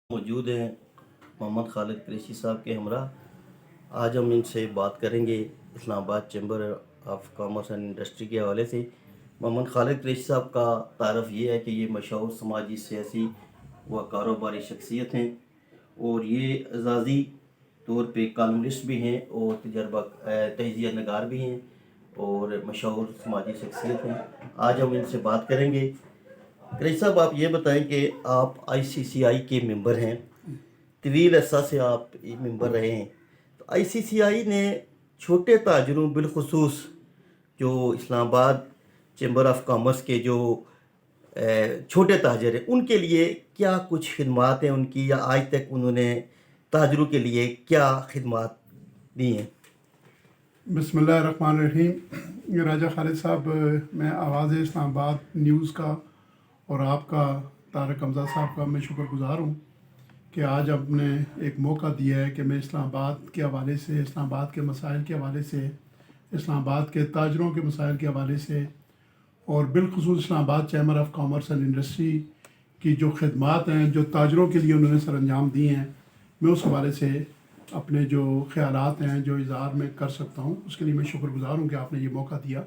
موجود ہیں محمد خالد قریشی صاحب کے ہمراہ۔ آج ہم ان سے بات کریں گے اسلام آباد chamber of commerce and industry کے حوالے سے۔ محمد خالد قریشی صاحب کا تعارف یہ ہے کہ یہ مشہور سماجی، سیاسی و کاروباری شخصیت ہیں، اور یہ اعزازی طور پہ کالمنسٹ بھی ہیں اور تجزیہ نگار بھی ہیں اور مشہور سماجی شخصیت ہیں۔ آج ہم ان سے بات کریں گے۔ قریشی صاحب، آپ یہ بتائیں کہ آپ آئی سی سی آئی کے ممبر ہیں، طویل عرصہ سے آپ ممبر رہے ہیں، تو آئی سی سی آئی نے چھوٹے تاجروں، بالخصوص جو اسلام آباد چیمبر آف کامرس کے جو چھوٹے تاجر ہیں، ان کے لیے کیا کچھ خدمات ہیں ان کی، یا آج تک انہوں نے تاجروں کے لیے کیا خدمات دی ہیں؟ بسم اللہ الرحمن الرحیم۔ راجہ خالد صاحب، میں آواز اسلام آباد نیوز کا اور آپ کا، طارق حمزہ صاحب کا میں شکر گزار ہوں کہ آج آپ نے ایک موقع دیا ہے کہ میں اسلام آباد کے حوالے سے، اسلام آباد کے مسائل کے حوالے سے، اسلام آباد کے تاجروں کے مسائل کے حوالے سے، اور بالخصوص اسلام آباد chamber of commerce and industry کی جو خدمات ہیں جو تاجروں کے لیے انہوں نے سر انجام دی ہیں، میں اس حوالے سے اپنے جو خیالات ہیں جو اظہار میں کر سکتا ہوں، اس کے لیے میں شکر گزار ہوں کہ آپ نے یہ موقع دیا۔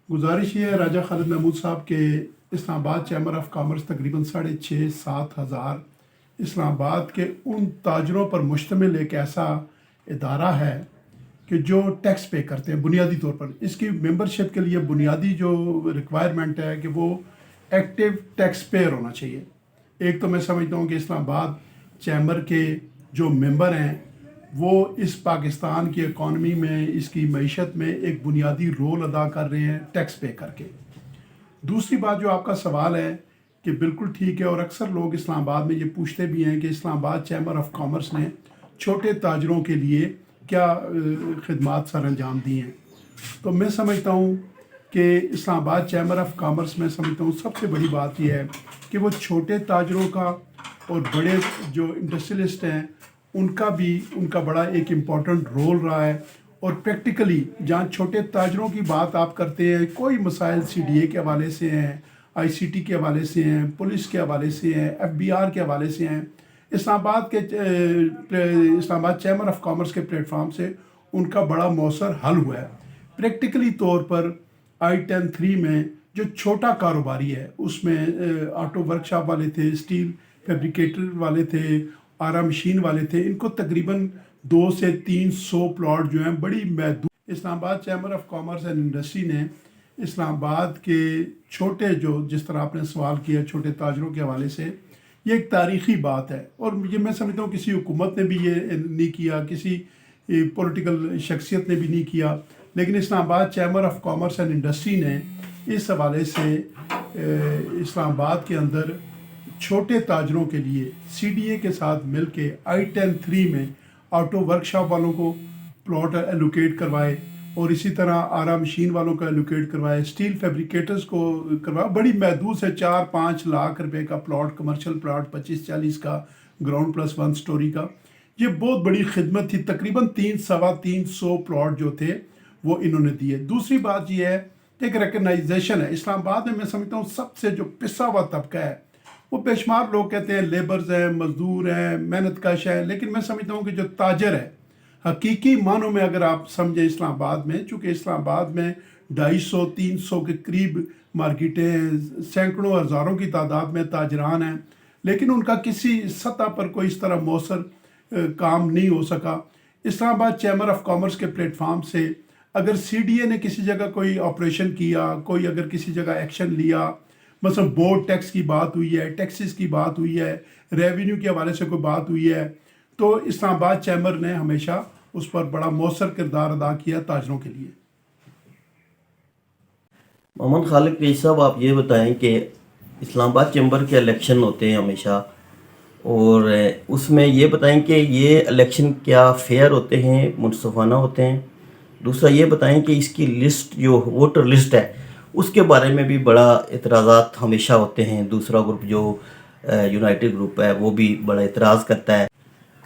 گزارش یہ ہے راجہ خالد محمود صاحب کے اسلام آباد چیمبر آف کامرس تقریباً 6,500-7 ہزار اسلام آباد کے ان تاجروں پر مشتمل ایک ایسا ادارہ ہے کہ جو ٹیکس پے کرتے ہیں بنیادی طور پر۔ اس کی ممبرشپ کے لیے بنیادی جو ریکوائرمنٹ ہے کہ وہ ایکٹیو ٹیکس پیئر ہونا چاہیے۔ ایک تو میں سمجھتا ہوں کہ اسلام آباد چیمبر کے جو ممبر ہیں وہ اس پاکستان کی اکانومی میں، اس کی معیشت میں ایک بنیادی رول ادا کر رہے ہیں ٹیکس پے کر کے۔ دوسری بات جو آپ کا سوال ہے کہ بالکل ٹھیک ہے، اور اکثر لوگ اسلام آباد میں یہ پوچھتے بھی ہیں کہ اسلام آباد چیمبر آف کامرس نے چھوٹے تاجروں کے لیے کیا خدمات سر انجام دی ہیں۔ تو میں سمجھتا ہوں کہ اسلام آباد چیمبر آف کامرس میں سمجھتا ہوں سب سے بڑی بات یہ ہے کہ وہ چھوٹے تاجروں کا اور بڑے جو انڈسٹریلسٹ ہیں ان کا بڑا ایک امپورٹنٹ رول رہا ہے۔ اور پریکٹیکلی جہاں چھوٹے تاجروں کی بات آپ کرتے ہیں، کوئی مسائل سی ڈی اے کے حوالے سے ہیں، آئی سی ٹی کے حوالے سے ہیں، پولیس کے حوالے سے ہیں، ایف بی آر کے حوالے سے ہیں، اسلام آباد چیمبر آف کامرس کے پلیٹ فارم سے ان کا بڑا مؤثر حل ہوا ہے۔ پریکٹیکلی طور پر I-10-3 میں جو چھوٹا کاروباری ہے، اس میں آٹو ورک شاپ والے تھے، اسٹیل فیبریکیٹر والے تھے، آرا مشین والے تھے، ان کو تقریباً 200 سے 300 پلاٹ جو ہیں بڑی محدود۔ اسلام آباد chamber of commerce and industry نے اسلام آباد کے چھوٹے، جو جس طرح آپ نے سوال کیا چھوٹے تاجروں کے حوالے سے، یہ ایک تاریخی بات ہے، اور یہ میں سمجھتا ہوں کسی حکومت نے بھی یہ نہیں کیا، کسی پولیٹیکل شخصیت نے بھی نہیں کیا، لیکن اسلام آباد chamber of commerce and industry نے اس حوالے سے اسلام آباد کے اندر چھوٹے تاجروں کے لیے سی ڈی اے کے ساتھ مل کے I-10-3 میں آٹو ورک شاپ والوں کو پلاٹ ایلوکیٹ کروائے، اور اسی طرح آرا مشین والوں کو ایلوکیٹ کروائے، اسٹیل فیبریکیٹرز کو کروائے، بڑی محدود سے 4-5 لاکھ روپے کا پلاٹ، کمرشل پلاٹ 25-40 کا، گراؤنڈ پلس 1 سٹوری کا، یہ بہت بڑی خدمت تھی۔ تقریباً 300 پلاٹ جو تھے وہ انہوں نے دیے۔ دوسری بات یہ ہے کہ ایک ریکگنائزیشن ہے اسلام آباد میں سمجھتا ہوں سب سے جو پسا ہوا طبقہ ہے، وہ بے شمار لوگ کہتے ہیں لیبرز ہیں، مزدور ہیں، محنت کش ہیں، لیکن میں سمجھتا ہوں کہ جو تاجر ہے حقیقی معنوں میں اگر آپ سمجھیں اسلام آباد میں، چونکہ اسلام آباد میں 250-300 کے قریب مارکیٹیں ہیں، سینکڑوں ہزاروں کی تعداد میں تاجران ہیں، لیکن ان کا کسی سطح پر کوئی اس طرح مؤثر کام نہیں ہو سکا۔ اسلام آباد چیمبر آف کامرس کے پلیٹ فارم سے اگر سی ڈی اے نے کسی جگہ کوئی آپریشن کیا، کوئی اگر کسی جگہ ایکشن لیا، مثلا بورڈ ٹیکس کی بات ہوئی ہے، ٹیکسز کی بات ہوئی ہے، ریونیو کے حوالے سے کوئی بات ہوئی ہے، تو اسلام آباد چیمبر نے ہمیشہ اس پر بڑا مؤثر کردار ادا کیا تاجروں کے لیے۔ محمد خالد قریشی صاحب، آپ یہ بتائیں کہ اسلام آباد چیمبر کے الیکشن ہوتے ہیں ہمیشہ، اور اس میں یہ بتائیں کہ یہ الیکشن کیا فیئر ہوتے ہیں، منصفانہ ہوتے ہیں؟ دوسرا یہ بتائیں کہ اس کی لسٹ، جو ووٹر لسٹ ہے، اس کے بارے میں بھی بڑا اعتراضات ہمیشہ ہوتے ہیں۔ دوسرا گروپ جو یونائٹڈ گروپ ہے وہ بھی بڑا اعتراض کرتا ہے۔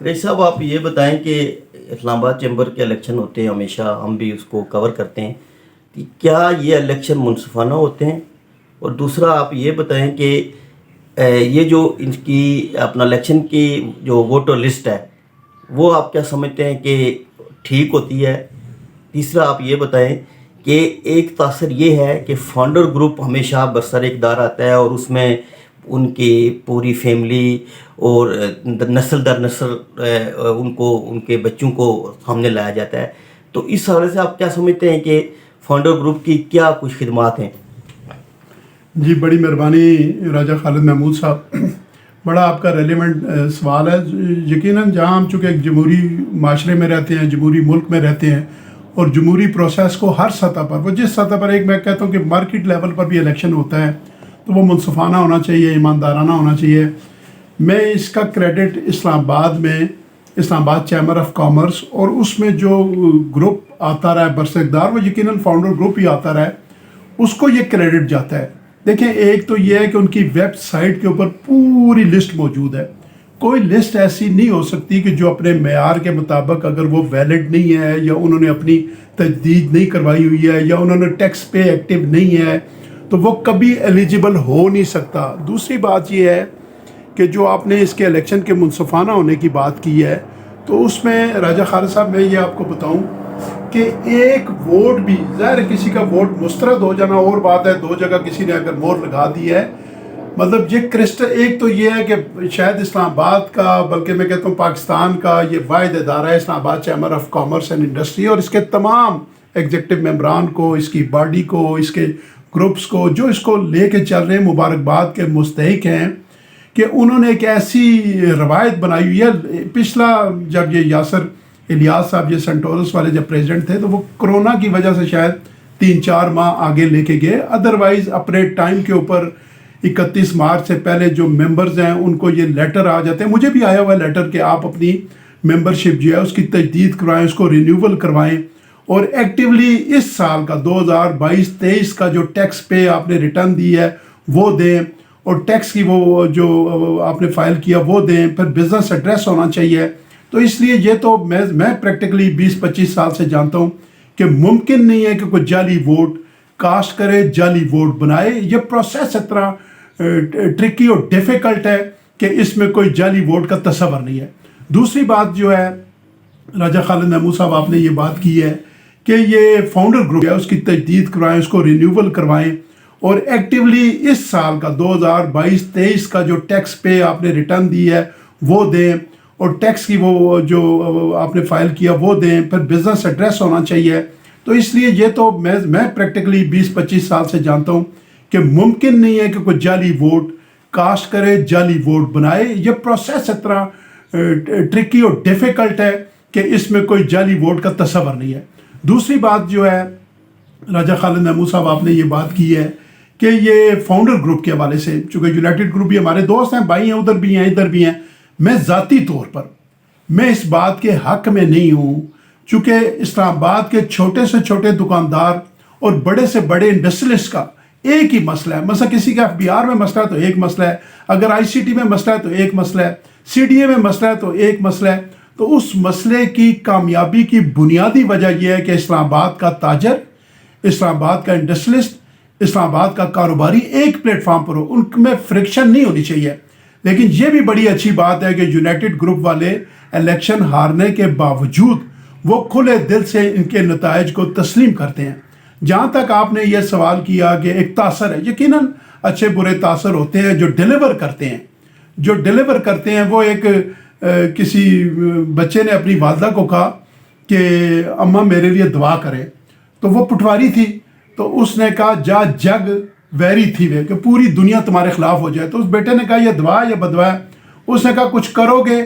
قریشی صاحب، آپ یہ بتائیں کہ اسلام آباد چیمبر کے الیکشن ہوتے ہیں ہمیشہ، ہم بھی اس کو کور کرتے ہیں، کہ کیا یہ الیکشن منصفانہ ہوتے ہیں؟ اور دوسرا آپ یہ بتائیں کہ یہ جو ان کی اپنا الیکشن کی جو ووٹر لسٹ ہے وہ آپ کیا سمجھتے ہیں کہ ٹھیک ہوتی ہے؟ تیسرا آپ یہ بتائیں کہ ایک تاثر یہ ہے کہ فاؤنڈر گروپ ہمیشہ برسر اقتدار آتا ہے اور اس میں ان کی پوری فیملی اور نسل در نسل ان کے بچوں کو سامنے لایا جاتا ہے، تو اس حوالے سے آپ کیا سمجھتے ہیں کہ فاؤنڈر گروپ کی کیا کچھ خدمات ہیں؟ جی بڑی مہربانی راجہ خالد محمود صاحب، بڑا آپ کا ریلیونٹ سوال ہے۔ یقیناً جہاں ہم چونکہ ایک جمہوری معاشرے میں رہتے ہیں، جمہوری ملک میں رہتے ہیں، اور جمہوری پروسیس کو ہر سطح پر، وہ جس سطح پر، ایک میں کہتا ہوں کہ مارکیٹ لیول پر بھی الیکشن ہوتا ہے تو وہ منصفانہ ہونا چاہیے، ایماندارانہ ہونا چاہیے۔ میں اس کا کریڈٹ اسلام آباد چیمبر آف کامرس اور اس میں جو گروپ آتا رہا ہے برسر اقتدار، وہ یقیناً فاؤنڈر گروپ ہی آتا رہا ہے، اس کو یہ کریڈٹ جاتا ہے۔ دیکھیں، ایک تو یہ ہے کہ ان کی ویب سائٹ کے اوپر پوری لسٹ موجود ہے۔ کوئی لسٹ ایسی نہیں ہو سکتی کہ جو اپنے معیار کے مطابق اگر وہ ویلڈ نہیں ہے، یا انہوں نے اپنی تجدید نہیں کروائی ہوئی ہے، یا انہوں نے ٹیکس پے ایکٹیو نہیں ہے، تو وہ کبھی ایلیجیبل ہو نہیں سکتا۔ دوسری بات یہ ہے کہ جو آپ نے اس کے الیکشن کے منصفانہ ہونے کی بات کی ہے، تو اس میں راجہ خالد صاحب میں یہ آپ کو بتاؤں کہ ایک ووٹ بھی، ظاہر ہے کسی کا ووٹ مسترد ہو جانا اور بات ہے، دو جگہ کسی نے اگر مہر لگا دی ہے، مطلب یہ کرسٹل، ایک تو یہ ہے کہ شاید اسلام آباد کا، بلکہ میں کہتا ہوں پاکستان کا یہ واحد ادارہ ہے اسلام آباد chamber of commerce and industry, اور اس کے تمام ایگزیکٹو ممبران کو، اس کی باڈی کو، اس کے گروپس کو جو اس کو لے کے چل رہے ہیں، مبارکباد کے مستحق ہیں کہ انہوں نے ایک ایسی روایت بنائی ہوئی ہے۔ پچھلا جب یہ یاسر الیاس صاحب، یہ سنٹورس والے جب پریزیڈنٹ تھے، تو وہ کرونا کی وجہ سے شاید 3-4 ماہ آگے لے کے گئے، ادروائز اپنے ٹائم کے اوپر 31 مارچ سے پہلے جو ممبرز ہیں ان کو یہ لیٹر آ جاتے ہیں۔ مجھے بھی آیا ہوا ہے لیٹر کہ آپ اپنی ممبرشپ جو ہے اس کی تجدید کروائیں، اس کو رینیول کروائیں، اور ایکٹیولی اس سال کا 2022-23 کا جو ٹیکس پے آپ نے ریٹرن دی ہے وہ دیں، اور ٹیکس کی وہ جو آپ نے فائل کیا وہ دیں، پھر بزنس ایڈریس ہونا چاہیے۔ تو اس لیے یہ تو میں پریکٹیکلی 20-25 سال سے جانتا ہوں کہ ممکن نہیں ہے کہ کوئی جعلی ووٹ کاسٹ کرے، جعلی ووٹ بنائے۔ یہ پروسیس اتنا ٹرکی اور ڈیفیکلٹ ہے کہ اس میں کوئی جعلی ووٹ کا تصور نہیں ہے۔ دوسری بات جو ہے راجہ خالد محمود صاحب، آپ نے یہ بات کی ہے کہ یہ فاؤنڈر گروپ ہے، اس کی تجدید کروائیں، اس کو رینیول کروائیں، اور ایکٹیولی اس سال کا 2022-23 کا جو ٹیکس پے آپ نے ریٹرن دی ہے وہ دیں، اور ٹیکس کی وہ جو آپ نے فائل کیا وہ دیں، پھر بزنس ایڈریس ہونا چاہیے۔ تو اس لیے یہ تو میں پریکٹیکلی 20-25 سال سے جانتا ہوں کہ ممکن نہیں ہے کہ کوئی جعلی ووٹ کاسٹ کرے، جعلی ووٹ بنائے۔ یہ پروسیس اتنا ٹرکی اور ڈیفیکلٹ ہے کہ اس میں کوئی جعلی ووٹ کا تصور نہیں ہے۔ دوسری بات جو ہے راجہ خالد محمود صاحب، آپ نے یہ بات کی ہے کہ یہ فاؤنڈر گروپ کے حوالے سے، چونکہ یونائٹڈ گروپ بھی ہمارے دوست ہیں، بھائی ہیں، ادھر بھی ہیں ادھر بھی ہیں، میں ذاتی طور پر میں اس بات کے حق میں نہیں ہوں، چونکہ اسلام آباد کے چھوٹے سے چھوٹے دکاندار اور بڑے سے بڑے انڈسٹریلسٹ کا ایک ہی مسئلہ ہے۔ مثلا کسی کا FBR میں مسئلہ ہے تو ایک مسئلہ ہے، اگر ICT میں مسئلہ ہے تو ایک مسئلہ ہے، CDA میں مسئلہ ہے تو ایک مسئلہ ہے۔ تو اس مسئلے کی کامیابی کی بنیادی وجہ یہ ہے کہ اسلام آباد کا تاجر، اسلام آباد کا انڈسٹریلسٹ، اسلام آباد کا کاروباری ایک پلیٹ فارم پر ہو، ان میں فرکشن نہیں ہونی چاہیے۔ لیکن یہ بھی بڑی اچھی بات ہے کہ یونائٹڈ گروپ والے الیکشن ہارنے کے باوجود وہ کھلے دل سے ان کے نتائج کو تسلیم کرتے ہیں۔ جہاں تک آپ نے یہ سوال کیا کہ ایک تاثر ہے، یقیناً اچھے برے تاثر ہوتے ہیں جو ڈیلیور کرتے ہیں۔ وہ ایک کسی بچے نے اپنی والدہ کو کہا کہ اماں میرے لیے دعا کرے، تو وہ پٹواری تھی، تو اس نے کہا جا جگ ویری تھی وے، کہ پوری دنیا تمہارے خلاف ہو جائے۔ تو اس بیٹے نے کہا یہ دعا یا بدعا ہے؟ اس نے کہا کچھ کرو گے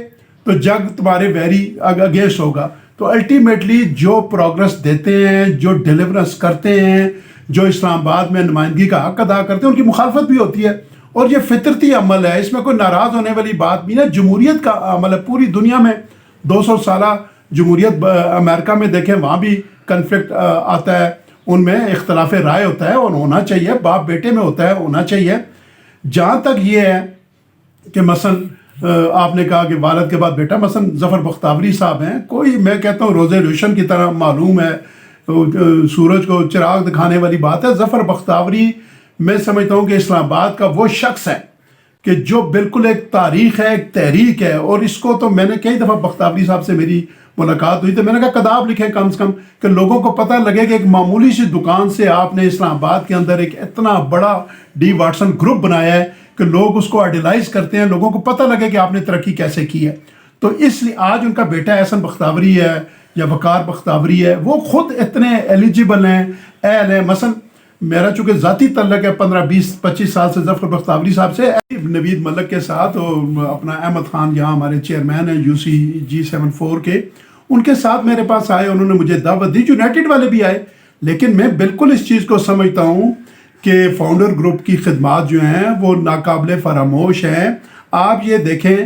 تو جگ تمہارے ویری اگینسٹ ہوگا۔ تو الٹیمیٹلی جو پروگرس دیتے ہیں، جو ڈیلیورنس کرتے ہیں، جو اسلام آباد میں نمائندگی کا حق ادا کرتے ہیں، ان کی مخالفت بھی ہوتی ہے، اور یہ فطرتی عمل ہے، اس میں کوئی ناراض ہونے والی بات بھی نہیں۔ جمہوریت کا عمل ہے، پوری دنیا میں 200 سالہ جمہوریت، امریکہ میں دیکھیں وہاں بھی کنفلکٹ آتا ہے، ان میں اختلاف رائے ہوتا ہے، اور ہونا چاہیے، باپ بیٹے میں ہوتا ہے، ہونا چاہیے۔ جہاں تک یہ ہے کہ مثلا آپ نے کہا کہ والد کے بعد بیٹا، مثلا ظفر بختیوری صاحب ہیں، کوئی میں کہتا ہوں روزے روشن کی طرح معلوم ہے، سورج کو چراغ دکھانے والی بات ہے۔ ظفر بختیوری میں سمجھتا ہوں کہ اسلام آباد کا وہ شخص ہے کہ جو بالکل ایک تاریخ ہے، ایک تحریک ہے. اور اس کو تو میں نے کئی دفعہ بختیاری صاحب سے میری ملاقات ہوئی تو میں نے کہا کتاب لکھیں کم سے کم کہ لوگوں کو پتہ لگے کہ ایک معمولی سی دکان سے آپ نے اسلام آباد کے اندر ایک اتنا بڑا ڈی واٹسن گروپ بنایا ہے کہ لوگ اس کو آئیڈیلائز کرتے ہیں، لوگوں کو پتہ لگے کہ آپ نے ترقی کیسے کی ہے. تو اس لیے آج ان کا بیٹا احسن بختیاری ہے یا وقار بختیاری ہے، وہ خود اتنے ایلیجیبل ہیں، اہل ہیں. مثلا میرا چونکہ ذاتی تعلق ہے 15-20-25 سال سے ظفر بختیاری صاحب سے، نوید ملک کے ساتھ، اور اپنا احمد خان یہاں ہمارے چیئرمین ہیں UCG74 کے، ان کے ساتھ میرے پاس آئے، انہوں نے مجھے دعوت دی. یونائٹڈ والے بھی آئے. لیکن میں بالکل اس چیز کو سمجھتا ہوں کہ فاؤنڈر گروپ کی خدمات جو ہیں وہ ناقابل فراموش ہیں. آپ یہ دیکھیں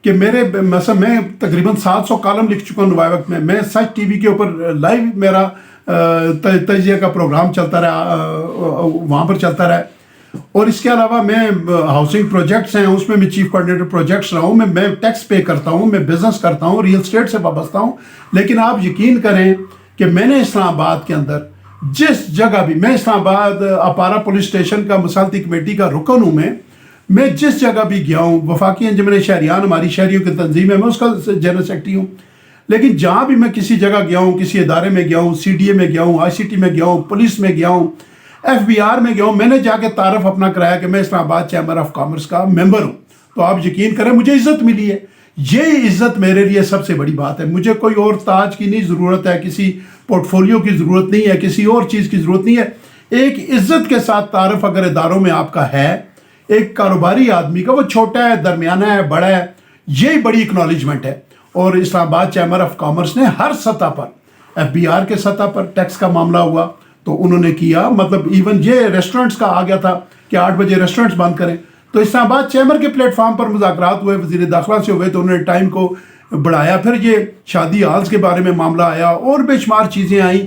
کہ مثلا میں تقریباً 700 کالم لکھ چکا ہوں نوائے وقت میں سچ ٹی وی کے اوپر لائیو میرا تجزیہ کا پروگرام چلتا رہا، وہاں پر چلتا رہا. اور اس کے علاوہ میں ہاؤسنگ پروجیکٹس ہیں اس میں بھی چیف کوآرڈینیٹر پروجیکٹس رہا ہوں. میں ٹیکس پے کرتا ہوں، میں بزنس کرتا ہوں، ریل اسٹیٹ سے وابستہ ہوں. لیکن آپ یقین کریں کہ میں نے اسلام آباد کے اندر جس جگہ بھی، میں اسلام آباد اپارا پولیس اسٹیشن کا مسالتی کمیٹی کا رکن ہوں، میں جس جگہ بھی گیا ہوں، وفاقی انجمن شہریان ہماری شہریوں کی تنظیم ہے، میں اس کا جنرل سیکرٹری ہوں. لیکن جہاں بھی میں کسی جگہ گیا ہوں، کسی ادارے میں گیا ہوں، CDA میں گیا ہوں، ICT میں گیا ہوں، پولیس میں گیا ہوں، FBR میں گیا ہوں، میں نے جا کے تعارف اپنا کرایا کہ میں اسلام آباد چیمبر آف کامرس کا ممبر ہوں. تو آپ یقین کریں مجھے عزت ملی ہے. یہ عزت میرے لیے سب سے بڑی بات ہے. مجھے کوئی اور تاج کی نہیں ضرورت ہے، کسی پورٹ فولیو کی ضرورت نہیں ہے، کسی اور چیز کی ضرورت نہیں ہے. ایک عزت کے ساتھ تعارف اگر اداروں میں آپ کا ہے، ایک کاروباری آدمی کا، وہ چھوٹا ہے، درمیانہ ہے، بڑا ہے، یہی بڑی اکنالجمنٹ ہے. اور اسلام آباد چیمبر آف کامرس نے ہر سطح پر، FBR کے سطح پر ٹیکس کا معاملہ ہوا تو انہوں نے کیا. مطلب ایون یہ ریسٹورنٹس کا آ گیا تھا کہ 8 بجے ریسٹورنٹس بند کریں، تو اسلام آباد چیمبر کے پلیٹ فارم پر مذاکرات ہوئے، وزیر داخلہ سے ہوئے، تو انہوں نے ٹائم کو بڑھایا. پھر یہ شادی ہالز کے بارے میں معاملہ آیا، اور بے شمار چیزیں آئیں،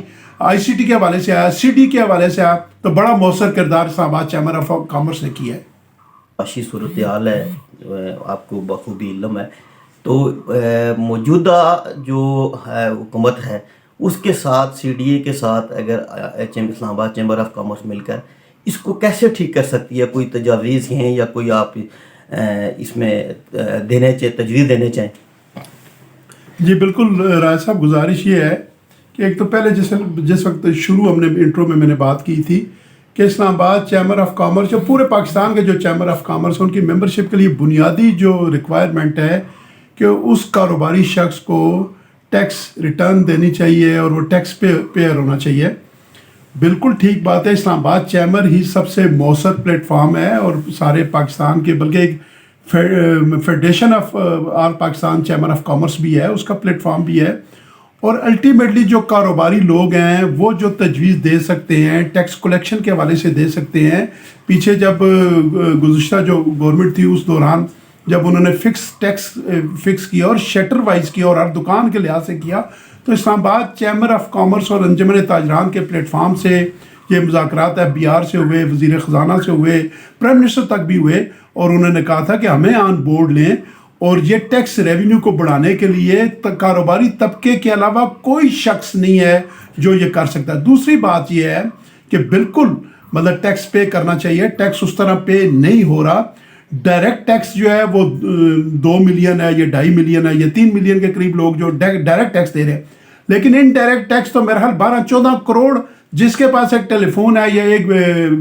ICT کے حوالے سے آیا، CD کے حوالے سے آیا. تو بڑا مؤثر کردار اسلام آباد چیمبر آف کامرس نے کیا ہے. معاشی صورتحال ہے، آپ کو بخوبی علم ہے. تو موجودہ جو حکومت ہے اس کے ساتھ CDA کے ساتھ اگر اسلام آباد چیمبر آف کامرس مل کر اس کو کیسے ٹھیک کر سکتی ہے؟ کوئی تجاویز ہیں یا کوئی آپ اس میں تجویز دینے چاہیں؟ جی بالکل رائے صاحب، گزارش یہ ہے کہ ایک تو پہلے جس وقت شروع ہم نے انٹرو میں نے بات کی تھی کہ اسلام آباد چیمبر آف کامرس، جو پورے پاکستان کے جو چیمبر آف کامرس ان کی ممبرشپ کے لیے بنیادی جو ریکوائرمنٹ ہے کہ اس کاروباری شخص کو ٹیکس ریٹرن دینی چاہیے اور وہ ٹیکس پیئر ہونا چاہیے. بالکل ٹھیک بات ہے. اسلام آباد چیمبر ہی سب سے مؤثر پلیٹ فارم ہے، اور سارے پاکستان کے، بلکہ ایک federation of all Pakistan chamber of commerce بھی ہے، اس کا پلیٹ فارم بھی ہے. اور الٹیمیٹلی جو کاروباری لوگ ہیں وہ جو تجویز دے سکتے ہیں، ٹیکس کلیکشن کے حوالے سے دے سکتے ہیں. پیچھے جب گزشتہ جو گورنمنٹ تھی اس دوران جب انہوں نے ٹیکس فکس کیا اور شیٹر وائز کیا اور ہر دکان کے لحاظ سے کیا، تو اسلام آباد چیمبر آف کامرس اور انجمن تاجران کے پلیٹ فارم سے یہ مذاکرات FBR سے ہوئے، وزیر خزانہ سے ہوئے، پرائم منسٹر تک بھی ہوئے، اور انہوں نے کہا تھا کہ ہمیں آن بورڈ لیں. اور یہ ٹیکس ریونیو کو بڑھانے کے لیے کاروباری طبقے کے علاوہ کوئی شخص نہیں ہے جو یہ کر سکتا ہے. دوسری بات یہ ہے کہ بالکل مطلب ٹیکس پے کرنا چاہیے. ٹیکس اس طرح پے نہیں ہو رہا. ڈائریکٹ ٹیکس جو ہے وہ 2 ملین ہے، یہ 2.5 ملین ہے، یہ 3 ملین کے قریب لوگ جو ڈائریکٹ ٹیکس دے رہے ہیں. لیکن ان ڈائریکٹ ٹیکس تو میرا حال 12-14 کروڑ جس کے پاس ایک ٹیلی فون ہے یا ایک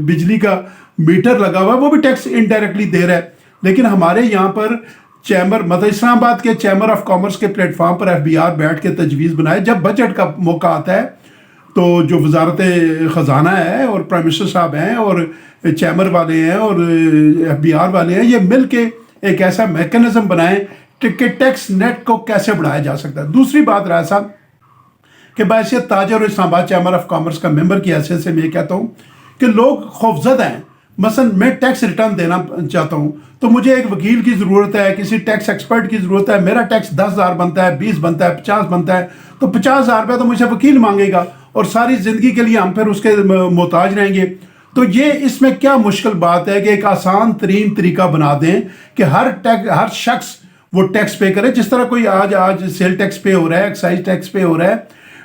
بجلی کا میٹر لگا ہوا ہے وہ بھی ٹیکس انڈائریکٹلی دے رہا ہے. لیکن ہمارے یہاں پر چیمبر، مطلب اسلام آباد کے چیمبر آف کامرس کے پلیٹ فارم پر FBR بیٹھ کے تجویز بنائے. جب بجٹ کا موقع آتا ہے تو جو وزارت خزانہ ہے اور پرائم منسٹر صاحب ہیں اور چیمبر والے ہیں اور FBR والے ہیں، یہ مل کے ایک ایسا میکنزم بنائیں کہ ٹیکس نیٹ کو کیسے بڑھایا جا سکتا ہے. دوسری بات رائے صاحب کہ بحیثیت تاجر اور اسلام آباد چیمبر آف کامرس کا ممبر کی حیثیت سے میں یہ کہتا ہوں کہ لوگ خوفزدہ ہیں. مثلا میں ٹیکس ریٹرن دینا چاہتا ہوں تو مجھے ایک وکیل کی ضرورت ہے، کسی ٹیکس ایکسپرٹ کی ضرورت ہے. میرا ٹیکس 10,000 بنتا ہے، 20 بنتا ہے، 50 بنتا ہے، تو 50,000 روپے تو مجھ سے وکیل مانگے گا اور ساری زندگی کے لیے ہم پھر اس کے محتاج رہیں گے. تو یہ اس میں کیا مشکل بات ہے کہ ایک آسان ترین طریقہ بنا دیں کہ ہر شخص وہ ٹیکس پے کرے. جس طرح کوئی آج سیل ٹیکس پے ہو رہا ہے، ایکسائز ٹیکس پے ہو رہا ہے.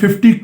50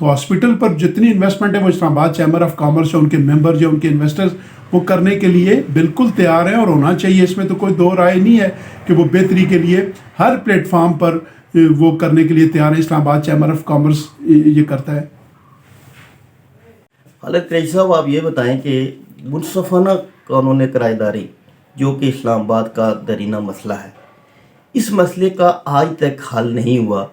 تو ہاسپٹل پر جتنی انویسٹمنٹ ہے وہ اسلام آباد چیمبر آف کامرس جو ان کے ممبر جو ان کے انویسٹرز وہ کرنے کے لیے بالکل تیار ہیں اور ہونا چاہیے. اس میں تو کوئی دو رائے نہیں ہے کہ وہ بہتری کے لیے ہر پلیٹ فارم پر وہ کرنے کے لیے تیار ہے. اسلام آباد چیمبر آف کامرس یہ کرتا ہے. خالد قریشی صاحب، آپ یہ بتائیں کہ منصفانہ قانون کرایہ داری جو کہ اسلام آباد کا درینہ مسئلہ ہے، اس مسئلے کا آج تک حل نہیں ہوا.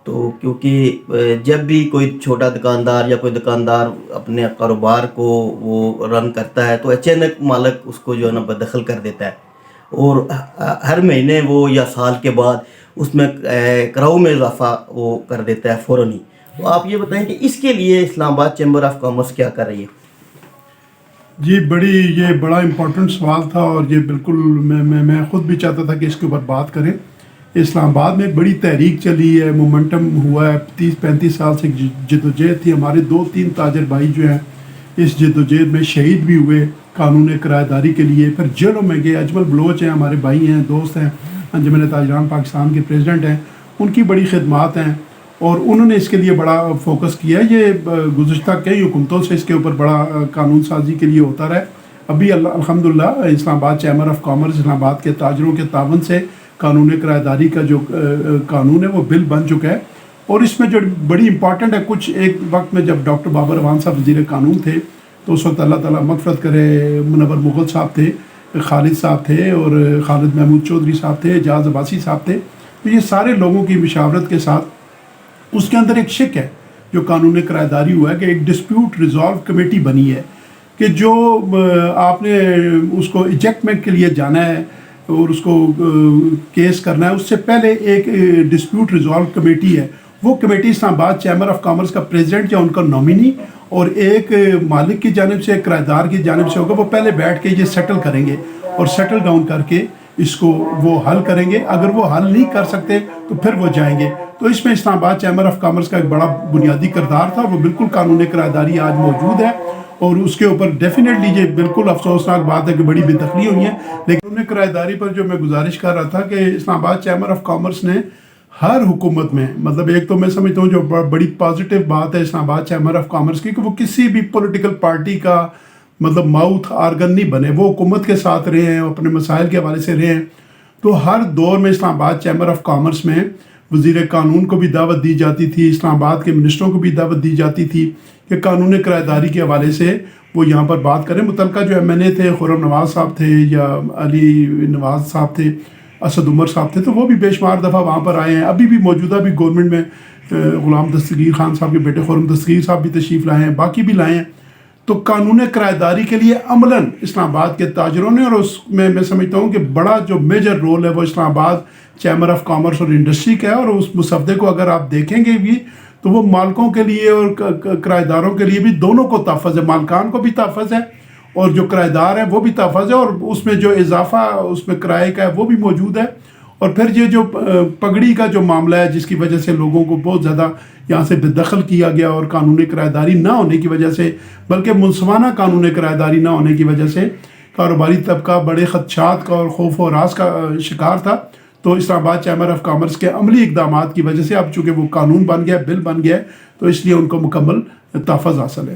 تو کیونکہ جب بھی کوئی چھوٹا دکاندار یا کوئی دکاندار اپنے کاروبار کو وہ رن کرتا ہے تو اچانک مالک اس کو جو ہے نا بدخل کر دیتا ہے، اور ہر مہینے وہ یا سال کے بعد اس میں کراؤ میں اضافہ وہ کر دیتا ہے فوراً ہی. تو آپ یہ بتائیں کہ اس کے لیے اسلام آباد چیمبر آف کامرس کیا کر رہی ہے؟ جی یہ بڑا امپورٹنٹ سوال تھا، اور یہ بالکل میں خود بھی چاہتا تھا کہ اس کے اوپر بات کریں. اسلام آباد میں ایک بڑی تحریک چلی ہے، مومنٹم ہوا ہے. 30-35 سال سے جدوجہد تھی. ہمارے 2-3 تاجر بھائی جو ہیں اس جدوجہد میں شہید بھی ہوئے قانون کرایہ داری کے لیے، پھر جیلوں میں گئے. اجمل بلوچ ہیں، ہمارے بھائی ہیں، دوست ہیں، انجمن تاجران پاکستان کے پریزیڈنٹ ہیں. ان کی بڑی خدمات ہیں اور انہوں نے اس کے لیے بڑا فوکس کیا. یہ گزشتہ کئی حکومتوں سے اس کے اوپر بڑا قانون سازی کے لیے ہوتا رہا ہے. ابھی الحمدللہ اسلام آباد چیمبر آف کامرس اسلام آباد کے تاجروں کے تعاون سے قانون کرایہ داری کا جو قانون ہے وہ بل بن چکا ہے. اور اس میں جو بڑی امپورٹنٹ ہے، کچھ ایک وقت میں جب ڈاکٹر بابر اعوان صاحب وزیر قانون تھے تو اس وقت اللہ تعالیٰ مغفرت کرے منور مغل صاحب تھے، خالد صاحب تھے، اور خالد محمود چودھری صاحب تھے، اعجاز عباسی صاحب تھے. تو یہ سارے لوگوں کی مشاورت کے ساتھ اس کے اندر ایک شک ہے جو قانون کرایہ داری ہوا ہے کہ ایک ڈسپیوٹ ریزالو کمیٹی بنی ہے کہ جو آپ نے اس کو ایجیکٹمنٹ کے لیے جانا ہے اور اس کو کیس کرنا ہے، اس سے پہلے ایک ڈسپیوٹ ریزالو کمیٹی ہے. وہ کمیٹی اسلام آباد چیمبر آف کامرس کا پریزیڈنٹ یا ان کا نامینی اور ایک مالک کی جانب سے، ایک کرایہ دار کی جانب سے ہوگا. وہ پہلے بیٹھ کے یہ سیٹل کریں گے اور سیٹل ڈاؤن کر کے اس کو وہ حل کریں گے. اگر وہ حل نہیں کر سکتے تو پھر وہ جائیں گے. تو اس میں اسلام آباد چیمبر آف کامرس کا ایک بڑا بنیادی کردار تھا. وہ بالکل قانون کرایہ داری آج موجود ہے اور اس کے اوپر ڈیفینیٹلی یہ بالکل افسوسناک بات ہے کہ بڑی بے دخلی ہوئی ہیں. لیکن انہیں کرایہ داری پر جو میں گزارش کر رہا تھا کہ اسلام آباد چیمبر آف کامرس نے ہر حکومت میں، مطلب ایک تو میں سمجھتا ہوں جو بڑی پازیٹیو بات ہے اسلام آباد چیمبر آف کامرس کی، کہ وہ کسی بھی پولیٹیکل پارٹی کا مطلب ماؤتھ آرگن نہیں بنے. وہ حکومت کے ساتھ رہے ہیں، اپنے مسائل کے حوالے سے رہے ہیں. تو ہر دور میں اسلام آباد چیمبر آف کامرس میں وزیر قانون کو بھی دعوت دی جاتی تھی، اسلام آباد کے منسٹروں کو بھی دعوت دی جاتی تھی کہ قانون کرایہ داری کے حوالے سے وہ یہاں پر بات کریں. متعلقہ جو ایم این اے تھے، خرم نواز صاحب تھے یا علی نواز صاحب تھے، اسد عمر صاحب تھے، تو وہ بھی بے شمار دفعہ وہاں پر آئے ہیں. ابھی بھی موجودہ بھی گورنمنٹ میں غلام دستگیر خان صاحب کے بیٹے خرم دستگیر صاحب بھی تشریف لائے ہیں، باقی بھی لائے ہیں. تو قانون کرایہ داری کے لیے عملاً اسلام آباد کے تاجروں نے، اور اس میں سمجھتا ہوں کہ بڑا جو میجر رول ہے وہ اسلام آباد چیمبر آف کامرس اور انڈسٹری کا ہے. اور اس مسودے کو اگر آپ دیکھیں گے بھی تو وہ مالکوں کے لیے اور کرایہ داروں کے لیے بھی دونوں کو تحفظ ہے. مالکان کو بھی تحفظ ہے اور جو کرایہ دار ہیں وہ بھی تحفظ ہے. اور اس میں جو اضافہ اس میں کرائے کا ہے وہ بھی موجود ہے. اور پھر یہ جو پگڑی کا جو معاملہ ہے جس کی وجہ سے لوگوں کو بہت زیادہ یہاں سے بے دخل کیا گیا، اور قانون کرایہ داری نہ ہونے کی وجہ سے، بلکہ منصفانہ قانون کرایہ داری نہ ہونے کی وجہ سے کاروباری طبقہ بڑے خدشات کا اور خوف و ہراس کا شکار تھا. تو اسلام آباد چیمبر آف کامرس کے عملی اقدامات کی وجہ سے اب چونکہ وہ قانون بن گیا، بل بن گیا ہے، تو اس لیے ان کو مکمل تحفظ حاصل ہے.